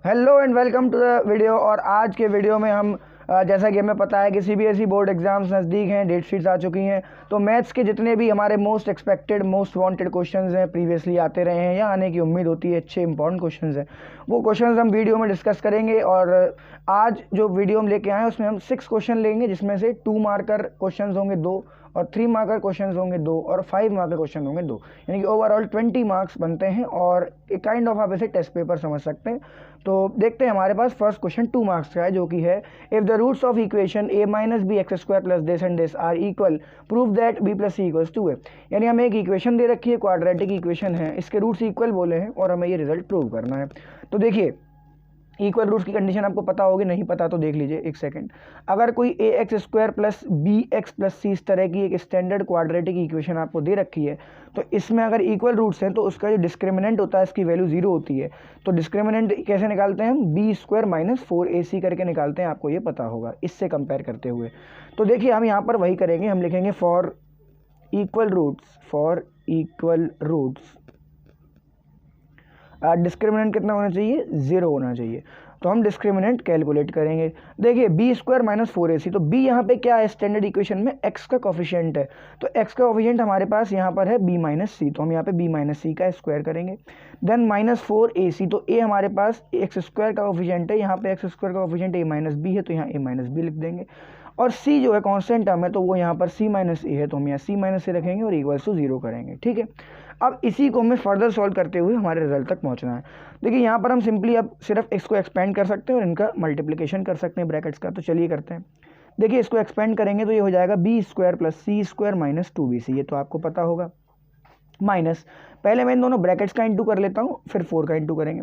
Hello and welcome to the video. और आज के वीडियो में हम जैसा कि हमें पता है कि सीबीएसई बोर्ड एग्जाम्स नज़दीक हैं, डेट शीट्स आ चुकी हैं, तो मैथ्स के जितने भी हमारे most expected most wanted questions हैं, प्रीवियसली आते रहे हैं या आने की उम्मीद होती है, अच्छे इंपॉर्टेंट क्वेश्चंस हैं, वो क्वेश्चंस हम वीडियो में डिस्कस करेंगे। और आज जो वीडियो हम लेके आए हैं उसमें हम 6 क्वेश्चन लेंगे, जिसमें से 2 मार्कर क्वेश्चन होंगे 2, और 3 मार्कर क्वेश्चन होंगे 2, और 5 मार्कर क्वेश्चन होंगे 2, यानी कि ओवरऑल 20 मार्क्स बनते हैं। और एक काइंड ऑफ आप इसे टेस्ट पेपर समझ सकते हैं। तो देखते हैं, हमारे पास फर्स्ट क्वेश्चन 2 मार्क्स का है, जो कि है if the roots of equation a minus B X square plus this and this are equal prove that b plus C equals to A. यानी हमें एक इक्वेशन दे रखी है, क्वाड्रेटिक इक्वेशन है, इसके रूट्स इक्वल बोले हैं और हमें ये रिजल्ट प्रूव करना है। तो देखिए, इक्वल रूट्स की कंडीशन आपको पता होगी, नहीं पता तो देख लीजिए एक सेकंड। अगर कोई A X square plus B X plus C इस तरह की एक स्टैंडर्ड क्वाड्रेटिक इक्वेशन आपको दे रखी है, तो इसमें अगर इक्वल रूट्स हैं तो उसका जो डिस्क्रिमिनेंट होता है इसकी वैल्यू 0 होती है। तो डिस्क्रिमिनेंट कैसे निकालते हैं हम? बी स्क्वायर माइनस 4ac करके निकालते हैं, आपको ये पता होगा इससे कंपेयर करते हुए। तो देखिए, हम यहाँ पर वही करेंगे, हम लिखेंगे फॉर इक्वल रूट्स डिस्क्रिमिनेंट कितना होना चाहिए? 0 होना चाहिए। तो हम डिस्क्रिमिनेंट कैलकुलेट करेंगे। देखिए, बी स्क्वायर माइनस 4ac, तो बी यहाँ पे क्या है स्टैंडर्ड इक्वेशन में? एक्स का कोफिशिएंट है, तो एक्स का कोफिशिएंट हमारे पास यहाँ पर है बी माइनस सी, तो हम यहाँ पे बी माइनस सी का स्क्वायर करेंगे। देन माइनस 4ac, तो ए हमारे पास एक्स स्क्वायर का कोफिशिएंट है, यहाँ पे एक्स स्क्वायर का कोफिशिएंट ए माइनस बी है, तो यहाँ ए माइनस बी लिख देंगे। और सी जो है कॉन्स्टेंट टर्म है, तो वो यहाँ पर सी माइनस ए है, तो हम यहाँ सी माइनस ए रखेंगे और इक्वल्स टू 0 करेंगे। ठीक है, अब इसी को हमें फर्दर सॉल्व करते हुए हमारे रिजल्ट तक पहुंचना है। देखिए, यहाँ पर हम सिंपली अब सिर्फ एक्स को एक्सपेंड कर सकते हैं और इनका मल्टीप्लिकेशन कर सकते हैं ब्रैकेट्स का। तो चलिए करते हैं। देखिए, इसको एक्सपेंड करेंगे तो ये हो जाएगा B square plus C square minus 2bc, ये तो आपको पता होगा। माइनस, पहले मैं इन दोनों ब्रैकेट्स का इंटू कर लेता हूँ, फिर 4 का इंटू करेंगे।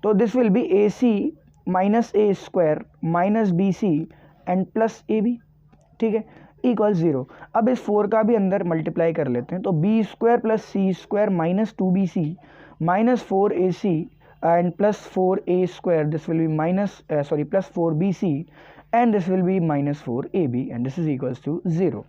तो this will be A C minus A square minus B C and plus A B. ठीक है, इक्वल 0। अब इस 4 का भी अंदर मल्टीप्लाई कर लेते हैं, तो B square plus C square minus 2bc minus 4ac and plus 4a square, this will be plus 4bc and this will be minus 4ab and this is equals to 0।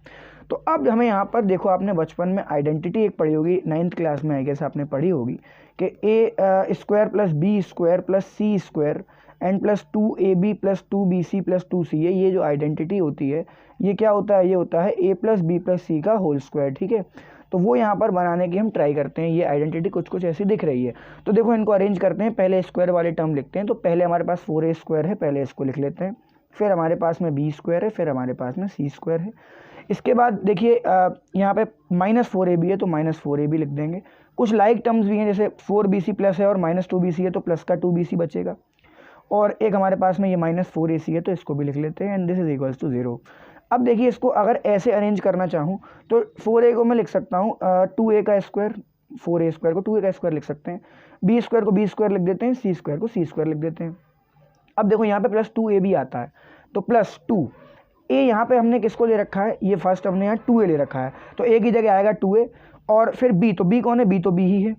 तो अब हमें यहाँ पर देखो, आपने बचपन में आइडेंटिटी एक पढ़ी होगी, 9th क्लास में आई गेस आपने पढ़ी होगी कि A square plus B square plus C square and plus 2ab plus 2bc plus 2c, ये जो आइडेंटिटी होती है, ये क्या होता है? ये होता है a प्लस बी प्लस सी का होल स्क्वायर। ठीक है, तो वो यहाँ पर बनाने की हम ट्राई करते हैं। ये आइडेंटिटी कुछ ऐसी दिख रही है, तो देखो इनको अरेंज करते हैं। पहले स्क्वायर वाले टर्म लिखते हैं, तो पहले हमारे पास 4a स्क्वायर है, पहले इसको लिख लेते हैं, फिर हमारे पास में बी स्क्वायर है, फिर हमारे पास में सी स्क्वायर है। इसके बाद देखिए, यहाँ पे माइनस 4ab है, तो माइनस 4ab लिख देंगे। कुछ लाइक टर्म्स भी हैं, जैसे 4bc प्लस है और माइनस 2bc है, तो प्लस का 2bc बचेगा। और एक हमारे पास में ये माइनस 4ac है, तो इसको भी लिख लेते हैं and this is equals to 0। अब देखिए, इसको अगर ऐसे अरेंज करना चाहूँ तो 4a को मैं लिख सकता हूँ 2a का स्क्वायर, 4a स्क्वायर को 2a का स्क्वायर लिख सकते हैं, बी स्क्वायर को बी स्क्वायर लिख देते हैं, सी स्क्वायर को सी स्क्वायर लिख देते हैं। अब देखो, यहाँ पे प्लस 2ab आता है, तो प्लस 2a, यहाँ पे हमने किसको ले रखा है? ये फर्स्ट हमने यहाँ 2a ले रखा है, तो a की जगह आएगा 2a, और फिर b, तो b कौन है? b तो b ही है।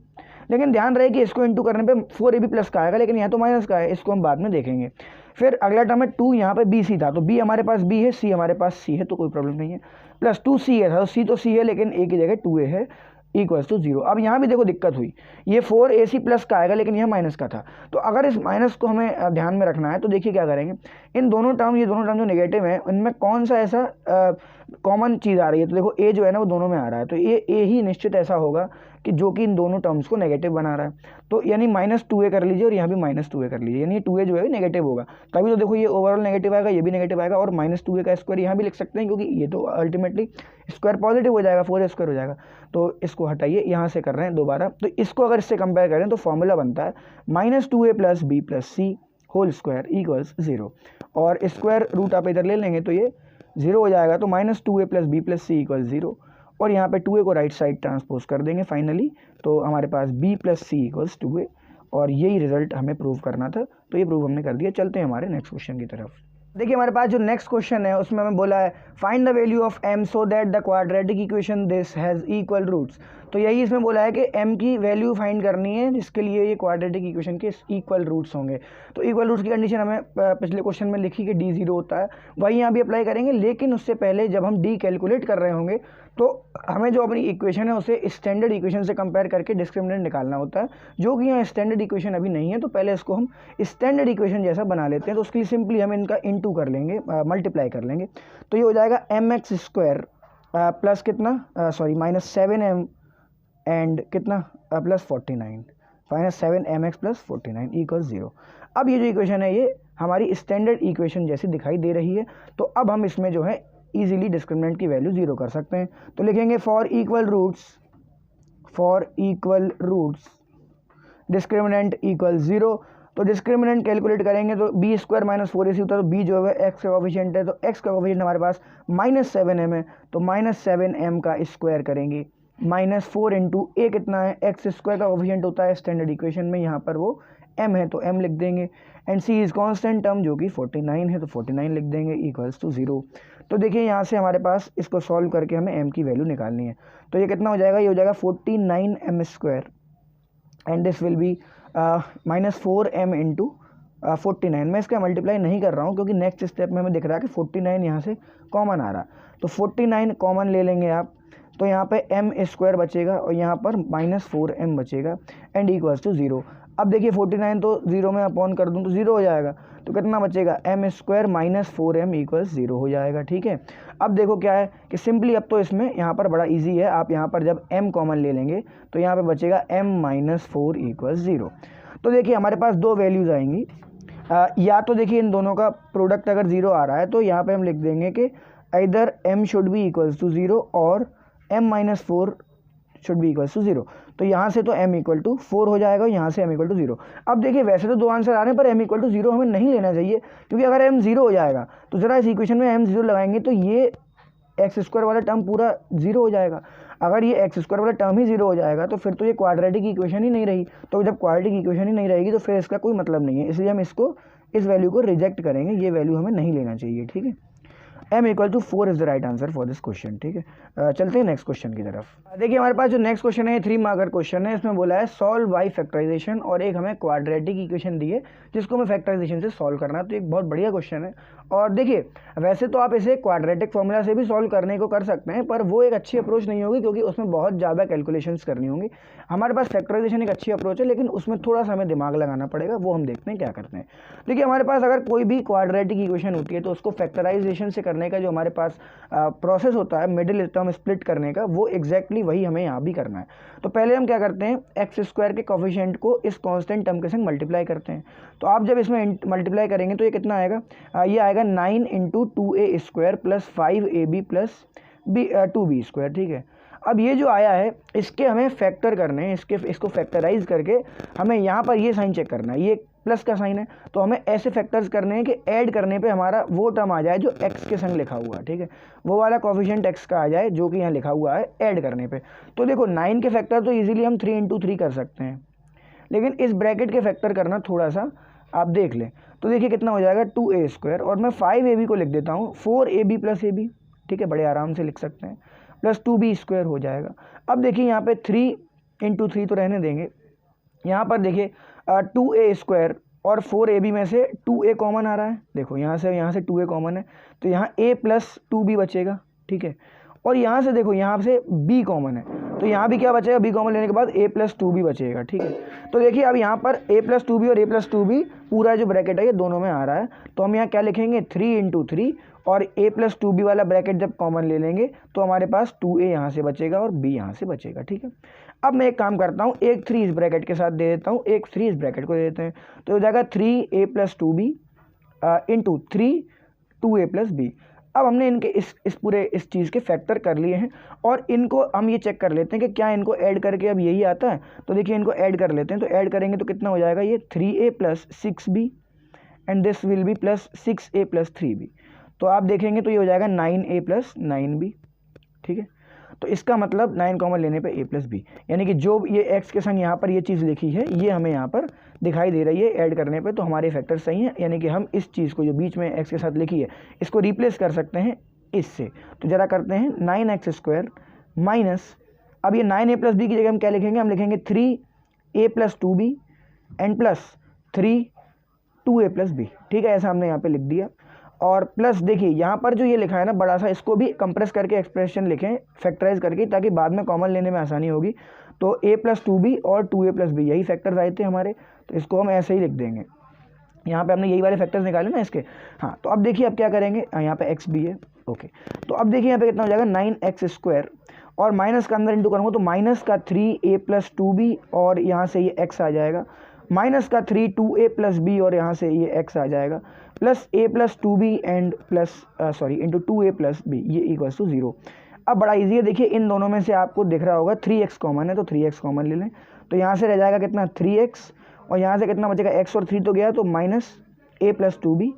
लेकिन ध्यान रहे कि इसको इंटू करने पे 4ab प्लस का आएगा, लेकिन यहाँ तो माइनस का है, इसको हम बाद में देखेंगे। फिर अगला टर्म है 2, यहाँ पे bc था, तो b हमारे पास b है, c हमारे पास c है, तो कोई प्रॉब्लम नहीं है। प्लस 2c है, तो c तो c है, लेकिन a की जगह 2a है, इक्वल्स टू 0। अब यहाँ भी देखो दिक्कत हुई, ये 4ac प्लस का आएगा, लेकिन यह माइनस का था। तो अगर इस माइनस को हमें ध्यान में रखना है, तो देखिए क्या करेंगे, इन दोनों टर्म, ये दोनों टर्म जो नेगेटिव है, इनमें कौन सा ऐसा कॉमन चीज़ आ रही है? तो देखो, a जो है ना वो दोनों में आ रहा है, तो ये a ही निश्चित ऐसा होगा कि जो कि इन दोनों टर्म्स को नेगेटिव बना रहा है। तो यानी माइनस 2a कर लीजिए और यहाँ भी माइनस 2a कर लीजिए, यानी 2a जो है नेगेटिव होगा, तभी तो देखो ये ओवरऑल नेगेटिव आएगा, ये भी नेगेटिव आएगा, और माइनस 2a का स्क्वायर यहाँ भी लिख सकते हैं, क्योंकि ये तो अल्टीमेटली स्क्वायर पॉजिटिव हो जाएगा, 4a स्क्वायर हो जाएगा। तो इसको हटाइए, यहाँ से कर रहे हैं दोबारा, तो इसको अगर इससे कंपेयर करें तो फॉर्मूला बनता है minus 2a plus B plus C whole square equals 0, और स्क्वायर रूट आप इधर ले लेंगे तो ये 0 हो जाएगा, तो minus 2a plus B plus C equal 0, और यहाँ पे 2a को राइट साइड ट्रांसपोज कर देंगे फाइनली, तो हमारे पास b plus C equals 2a, और यही रिजल्ट हमें प्रूव करना था, तो ये प्रूव हमने कर दिया। चलते हैं हमारे नेक्स्ट क्वेश्चन की तरफ। देखिए, हमारे पास जो नेक्स्ट क्वेश्चन है उसमें हमें बोला है find the value of m so that the quadratic equation this has equal roots. तो यही इसमें बोला है कि m की वैल्यू फाइंड करनी है, जिसके लिए ये क्वाड्रेटिक इक्वेशन के इक्वल रूट्स होंगे। तो इक्वल रूट्स की कंडीशन हमें पिछले क्वेश्चन में लिखी कि d 0 होता है, वही यहाँ भी अप्लाई करेंगे। लेकिन उससे पहले जब हम d कैलकुलेट कर रहे होंगे तो हमें जो अपनी इक्वेशन है उसे स्टैंडर्ड इक्वेशन से कंपेयर करके डिस्क्रिमिनेंट निकालना होता है, जो कि यहाँ स्टैंडर्ड इक्वेशन अभी नहीं है। तो पहले इसको हम स्टैंडर्ड इक्वेशन जैसा बना लेते हैं। तो उसके लिए सिंपली हम इनका इनटू कर लेंगे, मल्टीप्लाई कर लेंगे। तो ये हो जाएगा mx स्क्वायर प्लस कितना सॉरी माइनस 7m एंड कितना plus 49 minus 7mx plus 49 equals 0। अब ये जो इक्वेशन है ये हमारी स्टैंडर्ड इक्वेशन जैसी दिखाई दे रही है। तो अब हम इसमें जो है इजीली डिस्क्रिमिनेंट की वैल्यू 0 कर सकते हैं। तो लिखेंगे for equal roots discriminant equal 0। तो डिस्क्रिमिनेंट कैलकुलेट करेंगे तो बी स्क्वायर माइनस 4ac होता है। तो बी जो है एक्स का कोफिशिएंट है, तो एक्स का कोफिशिएंट हमारे पास माइनस 7m है, तो माइनस 7m का स्क्वायर करेंगे। माइनस 4 इंटू ए कितना है, एक्स स्क्वायर का कोफिशिएंट होता है स्टैंडर्ड इक्वेशन में, यहाँ पर वो m है तो m लिख देंगे। And c is constant term जो कि 49 है, तो 49 लिख देंगे इक्वल्स टू 0। तो देखिए यहाँ से हमारे पास इसको सॉल्व करके हमें m की वैल्यू निकालनी है। तो ये कितना हो जाएगा, ये हो जाएगा 49m square and this will be minus 4m into 49। मैं इसका मल्टीप्लाई नहीं कर रहा हूँ क्योंकि नेक्स्ट स्टेप में हमें दिख रहा है कि 49 यहाँ से कॉमन आ रहा। तो 49 कॉमन ले लेंगे आप, तो यहाँ पे m स्क्वायर बचेगा और यहाँ पर माइनस 4m बचेगा एंड इक्वल्स टू 0। अब देखिए 49 तो 0 में अपॉन कर दूँ तो 0 हो जाएगा, तो कितना बचेगा m square minus 4m equals 0 हो जाएगा। ठीक है, अब देखो क्या है कि सिंपली अब तो इसमें यहाँ पर बड़ा इजी है, आप यहाँ पर जब m कॉमन ले लेंगे तो यहाँ पे बचेगा m माइनस 4 इक्वल्स 0। तो देखिए हमारे पास दो वैल्यूज़ आएंगी, या तो देखिए इन दोनों का प्रोडक्ट अगर 0 आ रहा है तो यहाँ पे हम लिख देंगे कि इधर m should be equals to 0 और m minus 4 should be equals to 0। तो यहाँ से तो m इक्वल टू 4 हो जाएगा, यहाँ से m इक्वल टू 0। अब देखिए वैसे तो दो आंसर आ रहे हैं पर m इक्वल टू 0 हमें नहीं लेना चाहिए, क्योंकि अगर m 0 हो जाएगा तो ज़रा इस इक्वेशन में m 0 लगाएंगे तो ये एक्स स्क्वायर वाला टर्म पूरा 0 हो जाएगा। अगर ये एक्स स्क्वायर वाला टर्म ही 0 हो जाएगा तो फिर तो ये क्वाड्रेटिक इक्वेशन ही नहीं रही। तो जब क्वाड्रेटिक इक्वेशन ही नहीं रहेगी तो फिर इसका कोई मतलब नहीं है, इसलिए हम इस वैल्यू को रिजेक्ट करेंगे, ये वैल्यू हमें नहीं लेना चाहिए। ठीक है, m equal to 4 is the right answer for this question. ठीक है, चलते हैं नेक्स्ट क्वेश्चन की तरफ। देखिए हमारे पास जो नेक्स्ट क्वेश्चन है 3 मार्कर क्वेश्चन है। इसमें बोला है सॉल्व बाय फैक्टराइजेशन और एक हमें क्वाड्रेटिक इक्वेशन दी है जिसको हमें फैक्टराइजेशन से सॉल्व करना है। तो एक बहुत बढ़िया क्वेश्चन है और देखिए वैसे तो आप इसे क्वाड्रेटिक फॉर्मूला से भी सॉल्व करने को कर सकते हैं, पर वो एक अच्छी अप्रोच नहीं होगी क्योंकि उसमें बहुत ज़्यादा कैलकुलेशंस करनी होंगी। हमारे पास फैक्टराइजेशन एक अच्छी अप्रोच है लेकिन उसमें थोड़ा सा हमें दिमाग लगाना पड़ेगा, वो हम देखते हैं क्या करते हैं। देखिए हमारे पास अगर कोई भी क्वाड्रेटिक इक्वेशन होती है तो उसको फैक्टराइजेशन से करने का जो हमारे पास प्रोसेस होता है मिडिल टर्म स्प्लिट करने का, वो एग्जैक्टली वही हमें यहाँ भी करना है। तो पहले हम क्या करते हैं, एक्स स्क्वायर के कोफिशिएंट को इस कांस्टेंट टर्म के संग मल्टीप्लाई करते हैं। तो आप जब इसमें मल्टीप्लाई करेंगे तो ये कितना आएगा, ये आएगा 9 into 2a square plus 5ab plus 2b square. ठीक है, अब ये जो आया है इसके हमें फैक्टर करने हैं, इसको फैक्टराइज करके हमें यहाँ पर ये साइन चेक करना है, ये प्लस का साइन है तो हमें ऐसे फैक्टर्स करने हैं कि ऐड करने पे हमारा वो टर्म आ जाए जो x के संग लिखा हुआ है। ठीक है, वो वाला कोफिशिएंट x का आ जाए जो कि यहाँ लिखा हुआ है ऐड करने पे। तो देखो 9 के फैक्टर तो इजीली हम 3 इंटू 3 कर सकते हैं, लेकिन इस ब्रैकेट के फैक्टर करना थोड़ा सा आप देख लें। तो देखिए कितना हो जाएगा 2a स्क्वायर और मैं 5ab को लिख देता हूँ 4ab प्लस ab। ठीक है, बड़े आराम से लिख सकते हैं, प्लस 2b स्क्वायर हो जाएगा। अब देखिए यहाँ पे 3 इंटू 3 तो रहने देंगे, यहाँ पर देखिए 2a स्क्वायर और 4ab में से 2a कॉमन आ रहा है। देखो यहाँ से 2a कॉमन है तो यहाँ a प्लस 2b बचेगा। ठीक है, और यहाँ से देखो यहाँ से b कॉमन है तो यहाँ भी क्या बचेगा, b कॉमन लेने के बाद a प्लस 2b बचेगा। ठीक है, तो देखिए अब यहाँ पर a प्लस 2b और a प्लस 2b पूरा जो ब्रैकेट है ये दोनों में आ रहा है। तो हम यहाँ क्या लिखेंगे 3 इंटू 3 और a प्लस 2b वाला ब्रैकेट जब कॉमन ले लेंगे तो हमारे पास 2a यहाँ से बचेगा और b यहाँ से बचेगा। ठीक है, अब मैं एक काम करता हूँ, एक 3 इस ब्रैकेट के साथ दे देता हूँ, एक 3 इस ब्रैकेट को दे देते हैं। तो हो जाएगा 3a plus 2b into 3 2a plus b। अब हमने इनके इस चीज़ के फैक्टर कर लिए हैं और इनको हम ये चेक कर लेते हैं कि क्या इनको ऐड करके अब यही आता है। तो देखिए इनको ऐड कर लेते हैं, तो ऐड करेंगे तो कितना हो जाएगा, ये 3a plus 6b and this will be plus 6a plus 3b। तो आप देखेंगे तो ये हो जाएगा 9a प्लस 9b। ठीक है, तो इसका मतलब 9 कॉमन लेने पे a प्लस b, यानी कि जो ये x के संग यहाँ पर ये चीज़ लिखी है ये हमें यहाँ पर दिखाई दे रही है ऐड करने पे, तो हमारे फैक्टर सही हैं। यानी कि हम इस चीज़ को जो बीच में x के साथ लिखी है इसको रिप्लेस कर सकते हैं इससे। तो ज़रा करते हैं 9x स्क्वायर माइनस, अब ये 9a प्लस बी की जगह हम क्या लिखेंगे, हम लिखेंगे 3a plus 2b and plus 3 2a plus B, ठीक है, ऐसा हमने यहाँ पे लिख दिया। और प्लस देखिए यहाँ पर जो ये लिखा है ना बड़ा सा, इसको भी कंप्रेस करके एक्सप्रेशन लिखें फैक्टराइज करके, ताकि बाद में कॉमन लेने में आसानी होगी। तो a प्लस 2b और 2a प्लस बी यही फैक्टर्स आए थे हमारे, तो इसको हम ऐसे ही लिख देंगे। यहाँ पे हमने यही वाले फैक्टर्स निकाले ना इसके। हाँ, तो अब देखिए अब क्या करेंगे, यहाँ पे x भी है, ओके। तो अब देखिए यहाँ पे कितना हो जाएगा 9x² और माइनस का अंदर इंटू करूँगा तो माइनस का 3a प्लस 2b और यहाँ से ये x आ जाएगा, माइनस का 3 2a प्लस b और यहाँ से ये x आ जाएगा, plus a plus 2b and plus into 2a plus b, ये इक्वल्स टू 0। अब बड़ा इजी है, देखिए इन दोनों में से आपको दिख रहा होगा 3x कॉमन है, तो 3x कॉमन ले लें। तो यहाँ से रह जाएगा कितना 3x और यहाँ से कितना बचेगा, x और 3 तो गया, तो माइनस a प्लस 2b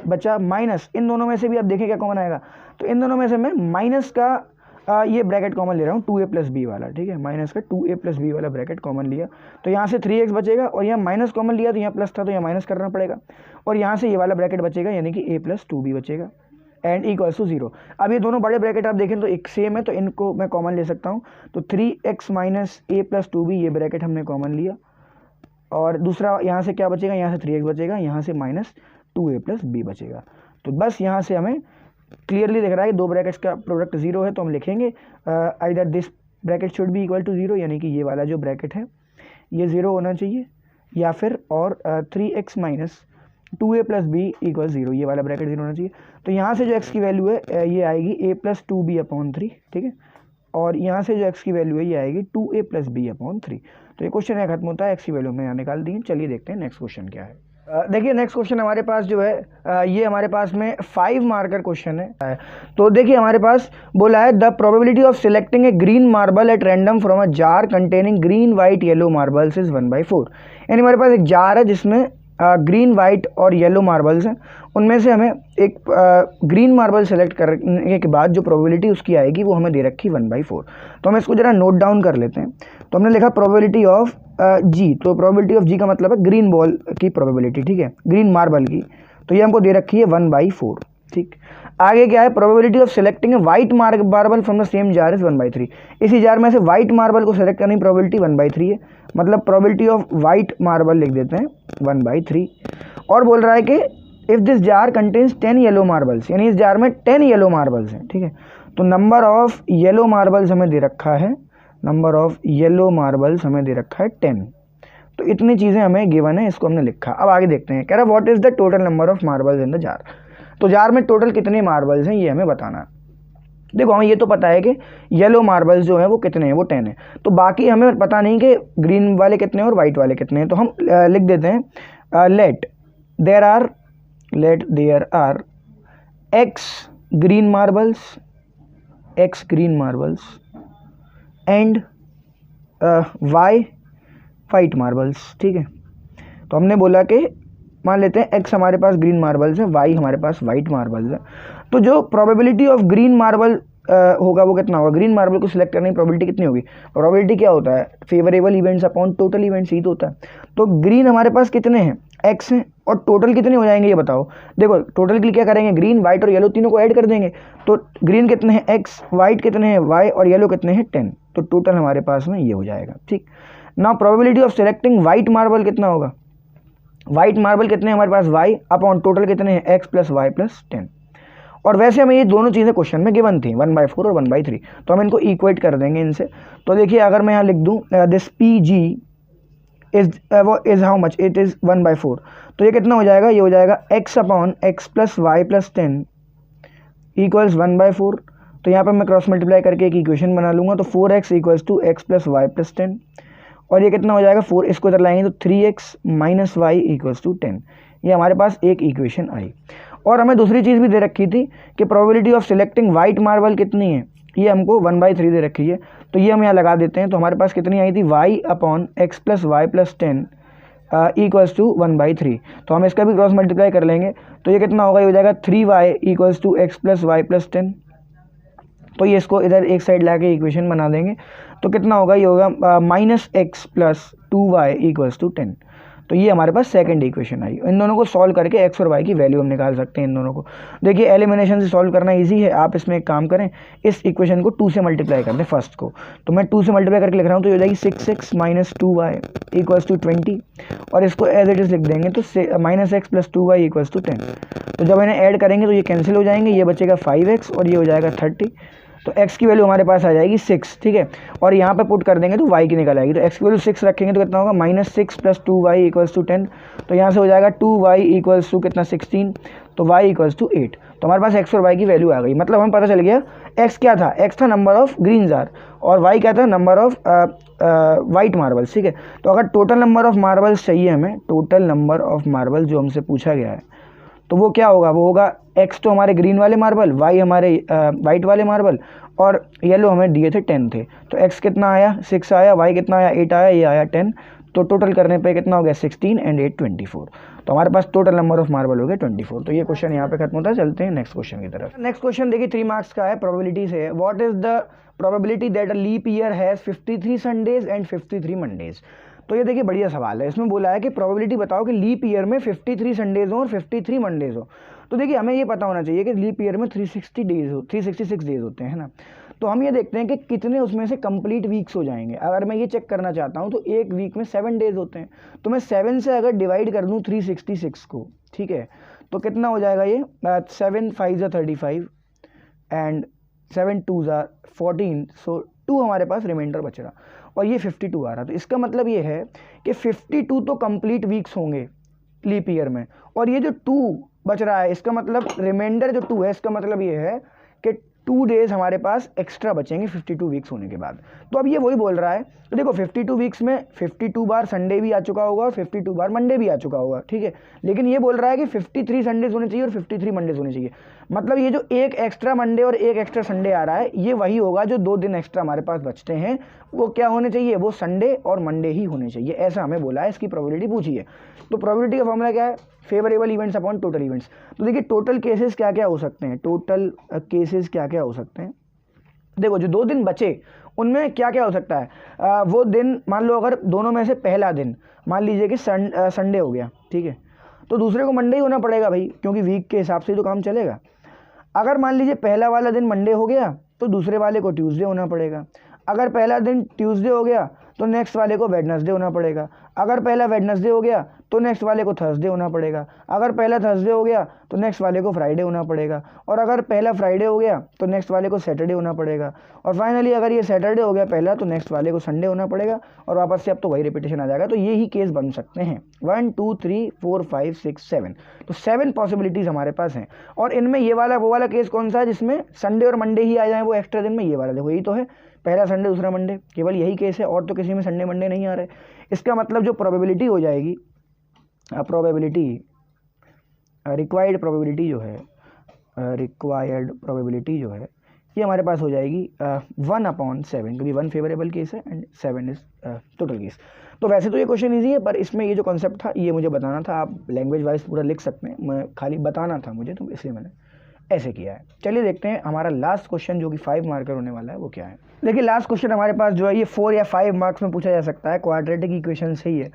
बचा, माइनस इन दोनों में से भी अब देखें क्या कॉमन आएगा। तो इन दोनों में से मैं माइनस का ये ब्रैकेट कॉमन ले रहा हूँ 2a प्लस बी वाला, ठीक है, माइनस का 2a प्लस बी वाला ब्रैकेट कॉमन लिया, तो यहाँ से 3x बचेगा और यहाँ माइनस कॉमन लिया तो यहाँ प्लस था तो यहाँ माइनस करना पड़ेगा, और यहाँ से ये वाला ब्रैकेट बचेगा यानी कि a प्लस 2b बचेगा एंड इक्वल्स टू 0। अब ये दोनों बड़े ब्रैकेट आप देखें तो एक सेम है, तो इनको मैं कॉमन ले सकता हूँ। तो 3x minus a plus 2b ये ब्रैकेट हमने कॉमन लिया, और दूसरा यहाँ से क्या बचेगा, यहाँ से 3x बचेगा, यहाँ से माइनस 2a प्लस b बचेगा। तो बस यहाँ से हमें क्लियरली दिख रहा है कि दो ब्रैकेट्स का प्रोडक्ट 0 है, तो हम लिखेंगे either this bracket should be equal to 0, यानी कि ये वाला जो ब्रैकेट है ये 0 होना चाहिए, या फिर और 3x minus 2a plus B equal 0, ये वाला ब्रैकेट 0 होना चाहिए। तो यहाँ से जो x की वैल्यू है ये आएगी a प्लस 2b अपॉन 3, ठीक है, और यहाँ से जो x की वैल्यू है ये आएगी 2a प्लस बी अपॉन 3। तो ये क्वेश्चन यहाँ खत्म होता है, x की वैल्यू हमने यहाँ निकाल दी है। चलिए देखते हैं नेक्स्ट क्वेश्चन क्या है। देखिए नेक्स्ट क्वेश्चन हमारे पास जो है ये हमारे पास में 5 मार्कर क्वेश्चन है। तो देखिए हमारे पास बोला है the probability of selecting A green marble at random from a jar containing green white yellow marbles is 1/4। यानी हमारे पास एक जार है जिसमें ग्रीन वाइट और येलो मार्बल्स हैं, उनमें से हमें एक ग्रीन मार्बल सेलेक्ट करने के बाद जो प्रोबेबिलिटी उसकी आएगी वो हमें दे रखी 1/4। तो हम इसको जरा नोट डाउन कर लेते हैं। तो हमने लिखा प्रोबेबिलिटी ऑफ जी, तो प्रोबेबिलिटी ऑफ जी का मतलब है ग्रीन बॉल की प्रोबेबिलिटी, ठीक है, ग्रीन मार्बल की, तो ये हमको दे रखी है 1/4। ठीक, आगे क्या है, probability of selecting A white marble from the same jar is 1/3। इसी जार में से वाइट मार्बल को सेलेक्ट करने की प्रोबेबिलिटी 1/3 है, मतलब प्रोबेबिलिटी ऑफ वाइट मार्बल लिख देते हैं 1/3। और बोल रहा है कि if this jar contains 10 yellow marbles, यानी इस जार में 10 येलो मार्बल्स हैं, ठीक है, तो नंबर ऑफ येलो मार्बल्स हमें दे रखा है, नंबर ऑफ येलो मार्बल्स हमें दे रखा है 10। तो इतनी चीज़ें हमें गिवन है, इसको हमने लिखा। अब आगे देखते हैं, कह रहा है what is the total number of marbles in the jar. तो जार में टोटल कितने मार्बल्स हैं ये हमें बताना है। देखो हमें ये तो पता है कि येलो मार्बल्स जो हैं वो कितने हैं, वो 10 है, तो बाकी हमें पता नहीं कि ग्रीन वाले कितने हैं और वाइट वाले कितने हैं। तो हम लिख देते हैं let there are X green marbles and Y white marbles, ठीक है। तो हमने बोला कि मान लेते हैं एक्स हमारे पास ग्रीन मार्बल्स है, वाई हमारे पास वाइट मार्बल्स है, तो जो प्रोबेबिलिटी ऑफ ग्रीन मार्बल होगा वो कितना होगा, ग्रीन मार्बल को सिलेक्ट करने की प्रोबेबिलिटी कितनी होगी। प्रोबेबिलिटी क्या होता है, favourable events upon total events ही तो होता है। तो ग्रीन हमारे पास कितने हैं, एक्स हैं, और टोटल कितने हो जाएंगे ये बताओ। देखो टोटल के लिए क्या करेंगे, ग्रीन वाइट और येलो तीनों को ऐड कर देंगे। तो ग्रीन कितने हैं एक्स, वाइट कितने हैं वाई, और येलो कितने हैं 10, तो टोटल हमारे पास में ये हो जाएगा। ठीक, now probability of selecting white marble कितना होगा, वाइट मार्बल कितने हैं हमारे पास वाई अपॉन टोटल कितने हैं एक्स प्लस वाई प्लस 10। और वैसे हमें ये दोनों चीज़ें क्वेश्चन में गिवन थी 1/4 और 1/3, तो हम इनको इक्वेट कर देंगे इनसे। तो देखिए अगर मैं यहाँ लिख दूँ this P G is how much, it is 1/4, तो ये कितना हो जाएगा, ये हो जाएगा X upon X plus Y plus 10 equals 1/4। तो यहाँ पर मैं क्रॉस मल्टीप्लाई करके एक इक्वेशन बना लूँगा, तो 4x equals to X plus Y plus 10, और ये कितना हो जाएगा 4, इसको इधर लाएंगे तो 3x minus y equals to 10। ये हमारे पास एक इक्वेशन आई। और हमें दूसरी चीज़ भी दे रखी थी कि probability of selecting white marble कितनी है, ये हमको 1/3 दे रखी है, तो ये हम यहाँ लगा देते हैं। तो हमारे पास कितनी आई थी, y upon X plus Y plus 10 equals to 1/3। तो हम इसका भी क्रॉस मल्टीप्लाई कर लेंगे, तो ये कितना होगा, ये हो जाएगा 3y equals to X plus Y plus 10। तो ये इसको इधर एक साइड ला के इक्वेशन बना देंगे, तो कितना होगा, ये होगा minus X plus 2y equals to 10। तो ये हमारे पास सेकंड इक्वेशन आई। इन दोनों को सॉल्व करके एक्स और वाई की वैल्यू हम निकाल सकते हैं इन दोनों को। देखिए एलिमिनेशन से सॉल्व करना इजी है, आप इसमें एक काम करें, इस इक्वेशन को 2 से मल्टीप्लाई कर दें फर्स्ट को। तो मैं 2 से मल्टीप्लाई करके लिख रहा हूँ, तो ये हो जाएगी 6x minus 2y equals to 20, और इसको एज इट इज लिख देंगे तो minus X plus 2y equals to 10। तो जब इन्हें ऐड करेंगे तो ये कैंसिल हो जाएंगे, ये बचेगा 5x और ये हो जाएगा 30। तो x की वैल्यू हमारे पास आ जाएगी 6, ठीक है, और यहाँ पे पुट कर देंगे तो y की निकल आएगी। तो x की वैल्यू 6 रखेंगे तो कितना होगा, minus 6 plus 2y equals to 10। तो यहाँ से हो जाएगा 2y इक्वल्स टू कितना 16, तो y इक्वल्स टू 8। तो हमारे पास x और y की वैल्यू आ गई। मतलब हमें पता चल गया x क्या था, x था नंबर ऑफ ग्रीन जार और y क्या था, नंबर ऑफ वाइट मार्बल्स, ठीक है। तो अगर टोटल नंबर ऑफ मार्बल्स चाहिए हमें, टोटल नंबर ऑफ मार्बल जो हमसे पूछा गया है, तो वो क्या होगा, वो होगा x तो हमारे ग्रीन वाले मार्बल, y हमारे वाइट वाले मार्बल, और येलो हमें दिए थे 10 थे। तो x कितना आया 6 आया, y कितना आया 8 आया, ये आया 10। तो टोटल करने पे कितना हो गया 16 एंड 8 24। तो हमारे पास टोटल नंबर ऑफ मार्बल हो गए 24। तो ये क्वेश्चन यहाँ पे खत्म होता है। चलते हैं नेक्स्ट क्वेश्चन की तरफ। नेक्स्ट क्वेश्चन देखिए 3 मार्क्स का है, प्रोबेबिलिटी से है। What is the probability that a leap year has 53 Sundays and 53 Mondays. तो ये देखिए बढ़िया सवाल है। इसमें बोला है कि प्रोबेबिलिटी बताओ कि लीप ईयर में 53 संडेज हो और 53 मंडेज हो। तो देखिए हमें ये पता होना चाहिए कि लीप ईयर में 366 डेज होते हैं, है ना। तो हम ये देखते हैं कि कितने उसमें से कंप्लीट वीक्स हो जाएंगे। अगर मैं ये चेक करना चाहता हूँ तो एक वीक में 7 डेज होते हैं, तो मैं 7 से अगर डिवाइड कर दूँ 366 को, ठीक है, तो कितना हो जाएगा ये 7 5 ज़ा 35 एंड 7 2 ज़ा 14। सो 2 हमारे पास रिमाइंडर बच रहा और ये 52 आ रहा। तो इसका मतलब ये है कि 52 तो कंप्लीट वीक्स होंगे लीप ईयर में, और ये जो 2 बच रहा है इसका मतलब रिमाइंडर जो 2 है, इसका मतलब ये है कि 2 डेज हमारे पास एक्स्ट्रा बचेंगे 52 वीक्स होने के बाद। तो अब ये वही बोल रहा है, तो देखो 52 वीक्स में 52 बार संडे भी आ चुका होगा और 52 बार मंडे भी आ चुका होगा, ठीक है। लेकिन ये बोल रहा है कि 53 संडेज होने चाहिए और 53 मंडेज होने चाहिए। मतलब ये जो एक एक्स्ट्रा मंडे और एक एक्स्ट्रा संडे आ रहा है, ये वही होगा जो 2 दिन एक्स्ट्रा हमारे पास बचते हैं, वो क्या होने चाहिए, वो संडे और मंडे ही होने चाहिए, ऐसा हमें बोला है। इसकी प्रोबेबिलिटी पूछी है। तो प्रोबेबिलिटी का फॉर्मूला क्या है, favourable events upon total events. तो देखिए टोटल केसेस क्या क्या हो सकते हैं, टोटल केसेस क्या क्या हो सकते हैं। देखो जो 2 दिन बचे उनमें क्या क्या हो सकता है, वो दिन मान लो अगर दोनों में से पहला दिन मान लीजिए कि संडे हो गया, ठीक है, तो दूसरे को मंडे ही होना पड़ेगा भाई, क्योंकि वीक के हिसाब से ही तो काम चलेगा। अगर मान लीजिए पहला वाला दिन मंडे हो गया तो दूसरे वाले को ट्यूसडे होना पड़ेगा। अगर पहला दिन ट्यूसडे हो गया तो नेक्स्ट वाले को वेडनेसडे होना पड़ेगा। अगर पहला वेडनेसडे हो गया तो नेक्स्ट वाले को थर्सडे होना पड़ेगा। अगर पहला थर्सडे हो गया तो नेक्स्ट वाले को फ्राइडे होना पड़ेगा। और अगर पहला फ्राइडे हो गया तो नेक्स्ट वाले को सैटरडे होना पड़ेगा। और फाइनली अगर ये सैटरडे हो गया पहला तो नेक्स्ट वाले को संडे होना पड़ेगा। और वापस से अब तो वही रिपीटेशन आ जाएगा। तो ये ही केस बन सकते हैं 1 2 3 4 5 6 7। तो 7 पॉसिबिलिटीज़ हमारे पास हैं। और इनमें ये वाला वो वाला केस कौन सा है जिसमें संडे और मंडे ही आ जाए वो एक्स्ट्रा दिन में, ये वाला देखो यही तो है, पहला संडे दूसरा मंडे, केवल यही केस है और तो किसी में संडे मंडे नहीं आ रहे। इसका मतलब जो प्रोबेबिलिटी हो जाएगी, प्रोबेबिलिटी रिक्वायर्ड प्रोबेबिलिटी जो है, रिक्वायर्ड प्रोबेबिलिटी जो है ये हमारे पास हो जाएगी 1/7, क्योंकि 1 फेवरेबल केस है एंड 7 इज टोटल केस। तो वैसे तो ये क्वेश्चन ईजी है, पर इसमें ये जो कॉन्सेप्ट था ये मुझे बताना था। आप लैंग्वेज वाइज पूरा लिख सकते हैं, मैं खाली बताना था मुझे, तो इसलिए मैंने ऐसे किया है। चलिए देखते हैं हमारा लास्ट क्वेश्चन जो कि 5 मार्कर होने वाला है वो क्या है। देखिए लास्ट क्वेश्चन हमारे पास जो है ये 4 या 5 मार्क्स में पूछा जा सकता है, क्वाड्रेटिक इक्वेशन से ही है।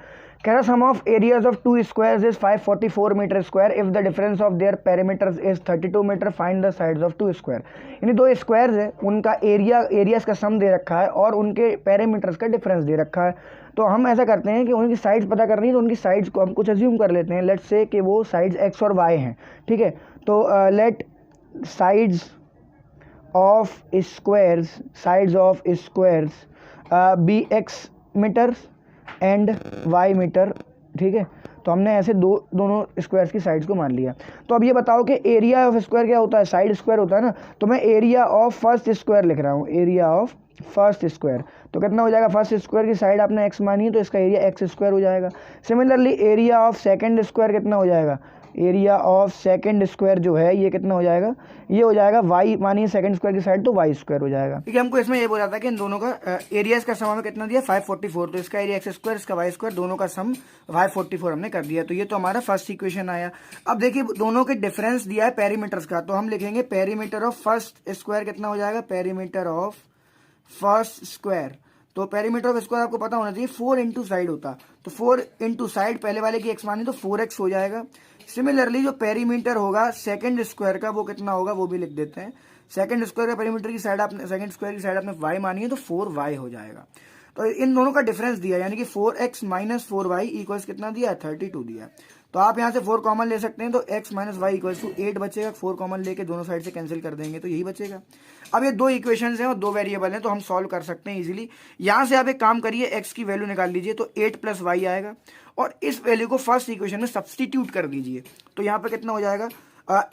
कह रहा sum of areas of 2 squares is 544 metre square if the difference of their perimeters is 32 metre, find the sides of 2 square. यानी 2 स्क्वायर्स है, उनका एरियाज का सम दे रखा है और उनके पेरीमीटर्स का डिफरेंस दे रखा है। तो हम ऐसा करते हैं कि उनकी साइड्स पता करनी है, तो उनकी साइड्स को हम कुछ अज्यूम कर लेते हैं। लेट्स से कि वो साइड्स एक्स और वाई हैं, ठीक है। तो late sides of squares be x meters and y meter, ठीक है। तो हमने ऐसे दोनों स्क्वायर्स की साइड्स को मान लिया। तो अब ये बताओ कि एरिया ऑफ स्क्वायर क्या होता है, साइड स्क्वायर होता है ना। तो मैं एरिया ऑफ फर्स्ट स्क्वायर लिख रहा हूँ, एरिया ऑफ फर्स्ट स्क्वायर। तो कितना हो जाएगा, फर्स्ट स्क्वायर की साइड आपने x मानी है तो इसका एरिया x स्क्वायर हो जाएगा। Similarly area of second square कितना हो जाएगा, एरिया ऑफ सेकंड स्क्वायर जो है ये कितना हो जाएगा, ये हो जाएगा y मानिए सेकंड स्क्वायर की साइड तो y स्क्वायर हो जाएगा। ठीक है, हमको इसमें ये बोला था कि इन दोनों का एरिया का सम हमें कितना दिया 544, तो इसका एरिया x स्क्वायर इसका y स्क्वायर दोनों का सम 544 हमने कर दिया। तो ये तो हमारा फर्स्ट इक्वेशन आया। अब देखिए दोनों के डिफरेंस दिया है पेरीमीटर्स का, तो हम लिखेंगे पेरीमीटर ऑफ फर्स्ट स्क्वायर कितना हो जाएगा, पेरीमीटर ऑफ फर्स्ट स्क्वायर। तो पेरीमीटर ऑफ स्क्वायर आपको पता होना चाहिए 4 इंटू साइड होता, तो 4 इंटू साइड पहले वाले की x मानी तो 4x हो जाएगा। सिमिलरली जो पेरीमीटर होगा सेकंड स्क्वायर का वो कितना होगा वो भी लिख देते हैं। सेकंड स्क्वायर का पेरीमीटर की साइड आपने सेकंड स्क्वायर की साइड आपने y मानी है तो 4y हो जाएगा। तो इन दोनों का डिफरेंस दिया यानी कि 4x माइनस 4y इक्वल्स कितना दिया है 32 दिया है। तो आप यहाँ से 4 कॉमन ले सकते हैं तो x minus y equals to 8 बचेगा। 4 कॉमन लेके दोनों साइड से कैंसिल कर देंगे तो यही बचेगा। अब ये दो इक्वेशंस हैं और दो वेरिएबल हैं तो हम सॉल्व कर सकते हैं इजीली। यहाँ से आप एक काम करिए x की वैल्यू निकाल लीजिए तो 8 प्लस वाई आएगा और इस वैल्यू को फर्स्ट इक्वेशन में सब्सटीट्यूट कर दीजिए तो यहाँ पे कितना हो जाएगा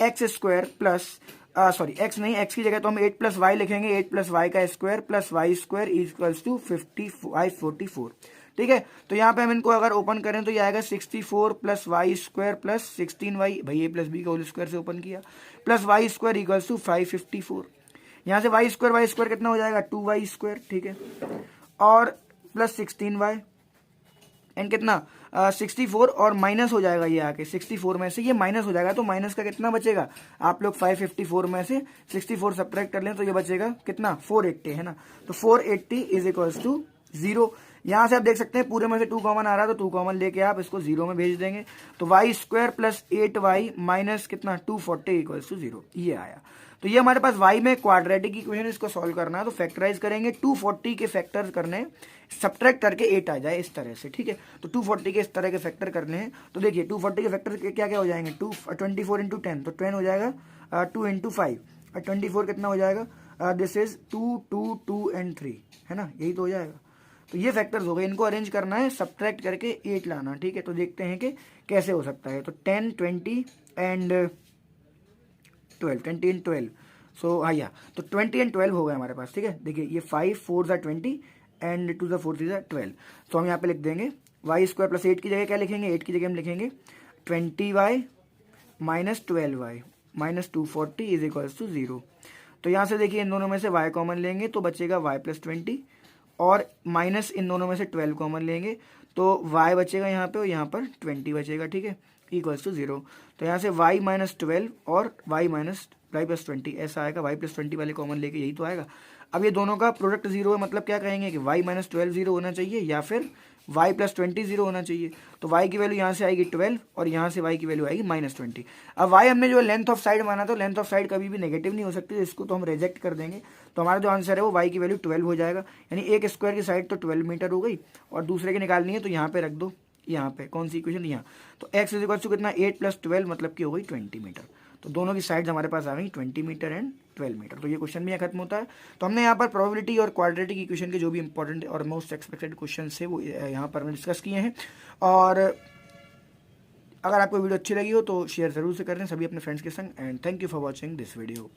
X square plus sorry X नहीं, एक्स की जगह तो हम 8 प्लस वाई लिखेंगे। 8 प्लस वाई का square plus Y square equals to 44। ठीक है, तो यहाँ पे हम इनको अगर ओपन करें तो ये आएगा 64 plus Y square plus 16y, भाई ए प्लस बी का होल स्क्वायर से ओपन किया, plus Y square equals to 554। यहाँ से वाई स्क्वायर कितना हो जाएगा 2y स्क्वायर। ठीक है, और प्लस 16y एंड कितना 64 और माइनस हो जाएगा ये आके 64 में से ये माइनस हो जाएगा तो माइनस का कितना बचेगा। आप लोग 554 में से 64 सब्ट्रैक्ट कर लें तो ये बचेगा कितना 480 है ना। तो 480 इज इक्वल्स टू 0। यहाँ से आप देख सकते हैं पूरे में से 2 कॉमन आ रहा है तो 2 कॉमन लेके आप इसको 0 में भेज देंगे तो Y square plus 8y minus कितना 240 इक्वल्स टू 0 ये आया। तो ये हमारे पास y में क्वाड्रेटिक इक्वेशन इसको सॉल्व करना है तो फैक्टराइज करेंगे 240 के फैक्टर्स करने सब्ट्रैक्ट करके 8 आ जाए इस तरह से। ठीक है, तो 240 के इस तरह के फैक्टर करने हैं तो देखिए 240 के फैक्टर क्या क्या हो जाएंगे 24 इंटू 10 तो 10 हो जाएगा 2 इंटू 5 और 24 कितना हो जाएगा दिस इज 2 2 2 एंड 3 है ना, यही तो हो जाएगा। तो ये फैक्टर्स हो गए, इनको अरेंज करना है सब्ट्रैक्ट करके 8 लाना। ठीक है, तो देखते हैं कि कैसे हो सकता है। तो 10 20 एंड 12 20 एंड 12 सो या तो 20 एंड 12 हो गए हमारे पास। ठीक है, देखिए ये 5 4 20 एंड 2 4 3 12। तो हम यहाँ पे लिख देंगे वाई स्क्वायर प्लस 8 की जगह क्या लिखेंगे 8 की जगह हम लिखेंगे 20y minus 12y minus 240 is equals to 0। तो यहाँ से देखिए इन दोनों में से y कॉमन लेंगे तो बचेगा y प्लस 20 और माइनस इन दोनों में से 12 कॉमन लेंगे तो y बचेगा यहाँ पे और यहाँ पर 20 बचेगा। ठीक है, इक्वल्स टू 0। तो यहाँ से y माइनस 12 और y माइनस y प्लस 20 ऐसा आएगा। y प्लस 20 वाले कॉमन लेके यही तो आएगा। अब ये दोनों का प्रोडक्ट 0 है मतलब क्या कहेंगे कि y माइनस 12 0 होना चाहिए या फिर y प्लस 20 0 होना चाहिए। तो y की वैल्यू यहाँ से आएगी 12 और यहाँ से y की वैल्यू आएगी माइनस 20। अब y हमने जो लेंथ ऑफ साइड माना तो लेंथ ऑफ साइड कभी भी नेगेटिव नहीं हो सकती, इसको तो हम रिजेक्ट कर देंगे। तो हमारा जो आंसर है वो y की वैल्यू 12 हो जाएगा, यानी एक स्क्वायर की साइड तो 12 मीटर हो गई और दूसरे की निकालनी है तो यहाँ पे रख दो, यहाँ पे कौन सी इक्वेशन यहाँ। तो x इज इक्वल टू कितना 8 प्लस 12 मतलब कि हो गई 20 मीटर। तो दोनों की साइड्स हमारे पास आ गई 20 मीटर एंड 12 मीटर। तो ये क्वेश्चन भी यहाँ खत्म होता है। तो हमने यहाँ पर प्रोबेबिलिटी और क्वाड्रेटिक इक्वेशन के जो भी इंपॉर्टेंट और मोस्ट एक्सपेक्टेड क्वेश्चन है वो यहाँ पर हमने डिस्कस किए हैं। और अगर आपको वीडियो अच्छी लगी हो तो शेयर जरूर से करें सभी अपने फ्रेंड्स के संग। And thank you for watching this video.